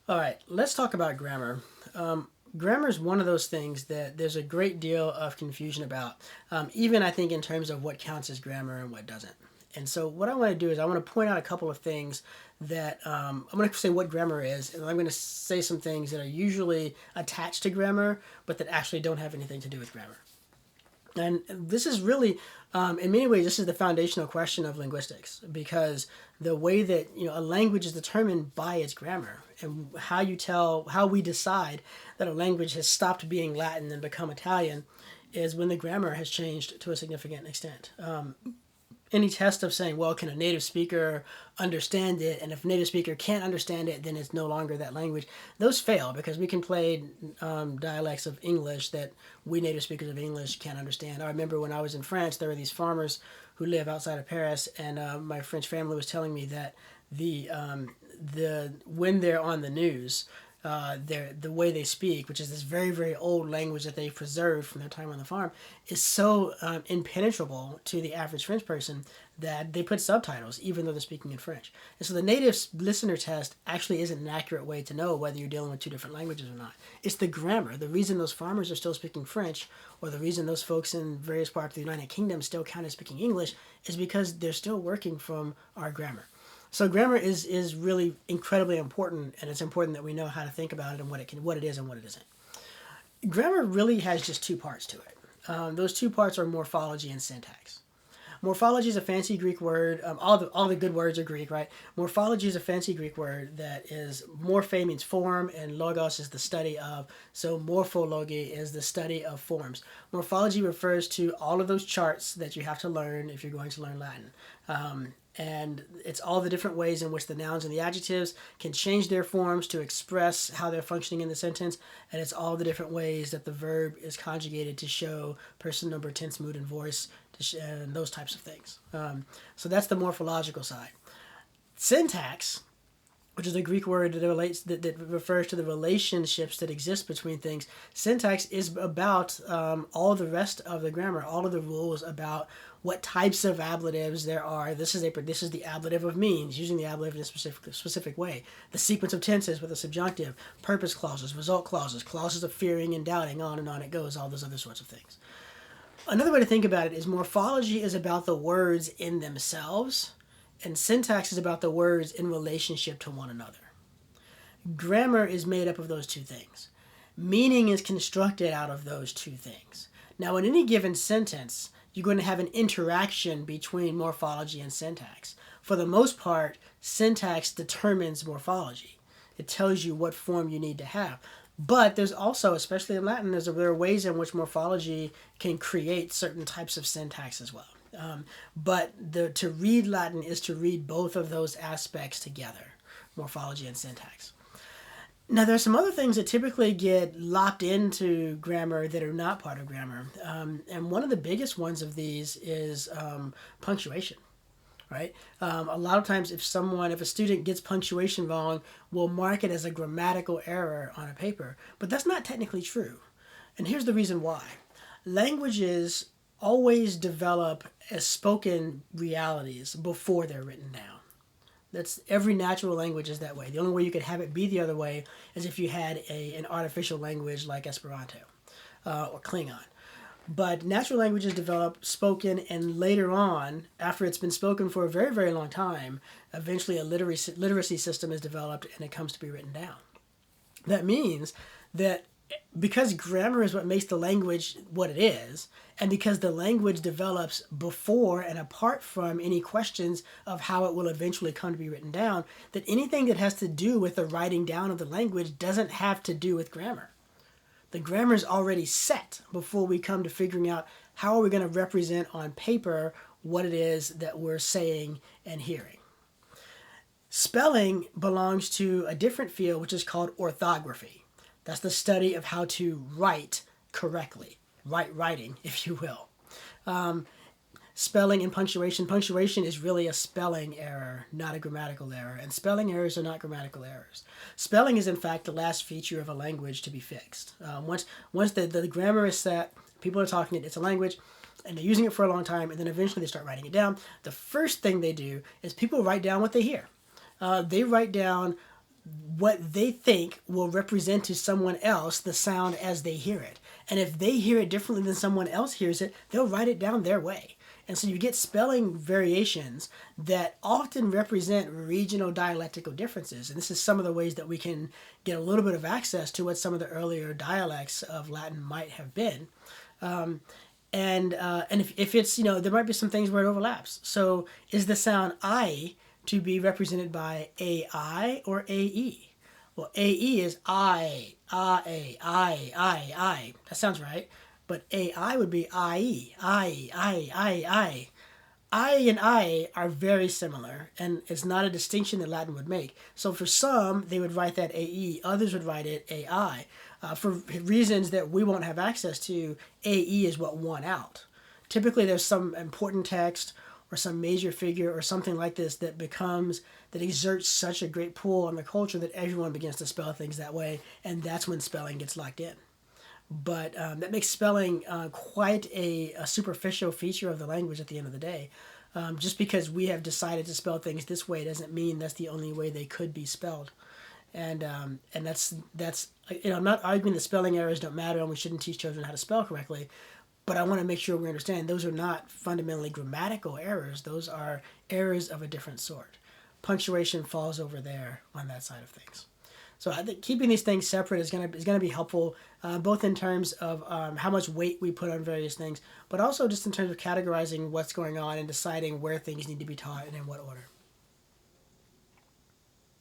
All right, let's talk about grammar. Grammar is one of those things that there's a great deal of confusion about, even I think in terms of what counts as grammar and what doesn't. And so, what I want to do is I want to point out a couple of things that I'm going to say what grammar is, and I'm going to say some things that are usually attached to grammar, but that actually don't have anything to do with grammar. And this is really, in many ways, this is the foundational question of linguistics because the way that a language is determined by its grammar and how we decide that a language has stopped being Latin and become Italian is when the grammar has changed to a significant extent. Any test of saying, well, can a native speaker understand it? And if a native speaker can't understand it, then it's no longer that language. Those fail because we can play dialects of English that we native speakers of English can't understand. I remember when I was in France, there were these farmers who live outside of Paris, and my French family was telling me that the when they're on the news, the way they speak, which is this very very old language that they preserved from their time on the farm, is so impenetrable to the average French person that they put subtitles even though they're speaking in French. And so the native listener test actually isn't an accurate way to know whether you're dealing with two different languages or not. It's the grammar. The reason those farmers are still speaking French, or the reason those folks in various parts of the United Kingdom still count as speaking English, is because they're still working from our grammar. So grammar is really incredibly important, and it's important that we know how to think about it and what it is and what it isn't. Grammar really has just two parts to it. Those two parts are morphology and syntax. Morphology is a fancy Greek word. All the good words are Greek, right? Morphology is a fancy Greek word that is morphe means form, and logos is the study of. So morphology is the study of forms. Morphology refers to all of those charts that you have to learn if you're going to learn Latin. And it's all the different ways in which the nouns and the adjectives can change their forms to express how they're functioning in the sentence, and it's all the different ways that the verb is conjugated to show person, number, tense, mood, and voice, and those types of things. So that's the morphological side. Syntax, which is a Greek word that refers to the relationships that exist between things. Syntax is about all the rest of the grammar, all of the rules about what types of ablatives there are. This is the ablative of means, using the ablative in a specific way. The sequence of tenses with a subjunctive, purpose clauses, result clauses, clauses of fearing and doubting, on and on it goes, all those other sorts of things. Another way to think about it is morphology is about the words in themselves, and syntax is about the words in relationship to one another. Grammar is made up of those two things. Meaning is constructed out of those two things. Now, in any given sentence, you're going to have an interaction between morphology and syntax. For the most part, syntax determines morphology. It tells you what form you need to have. But there's also, especially in Latin, there are ways in which morphology can create certain types of syntax as well. To read Latin is to read both of those aspects together, morphology and syntax. Now, there are some other things that typically get locked into grammar that are not part of grammar. And one of the biggest ones of these is punctuation, right? A lot of times if a student gets punctuation wrong, we'll mark it as a grammatical error on a paper. But that's not technically true. And here's the reason why. Languages always develop as spoken realities before they're written down. That's every natural language is that way. The only way you could have it be the other way is if you had an artificial language like Esperanto or Klingon. But natural languages develop spoken, and later on, after it's been spoken for a very, very long time, eventually a literacy system is developed and it comes to be written down. That means that because grammar is what makes the language what it is, and because the language develops before and apart from any questions of how it will eventually come to be written down, that anything that has to do with the writing down of the language doesn't have to do with grammar. The grammar is already set before we come to figuring out how are we going to represent on paper what it is that we're saying and hearing. Spelling belongs to a different field, which is called orthography. That's the study of how to write correctly, writing, if you will. Spelling and punctuation. Punctuation is really a spelling error, not a grammatical error. And spelling errors are not grammatical errors. Spelling is, in fact, the last feature of a language to be fixed. Once the grammar is set, people are talking it, it's a language, and they're using it for a long time, and then eventually they start writing it down. The first thing they do is people write down what they hear. They write down what they think will represent to someone else the sound as they hear it. And if they hear it differently than someone else hears it, they'll write it down their way. And so you get spelling variations that often represent regional dialectical differences. And this is some of the ways that we can get a little bit of access to what some of the earlier dialects of Latin might have been. And if it's, there might be some things where it overlaps. So is the sound I to be represented by AI or AE? Well, AE is I. That sounds right. But AI would be I. I and I are very similar, and it's not a distinction that Latin would make. So for some, they would write that AE, others would write it AI. For reasons that we won't have access to, AE is what won out. Typically, there's some important text or some major figure or something like this that exerts such a great pull on the culture that everyone begins to spell things that way, and that's when spelling gets locked in. But that makes spelling quite a superficial feature of the language at the end of the day. Just because we have decided to spell things this way doesn't mean that's the only way they could be spelled. And that's I'm not arguing that spelling errors don't matter and we shouldn't teach children how to spell correctly, but I want to make sure we understand those are not fundamentally grammatical errors. Those are errors of a different sort. Punctuation falls over there on that side of things. So I think keeping these things separate is gonna be helpful, both in terms of how much weight we put on various things, but also just in terms of categorizing what's going on and deciding where things need to be taught and in what order.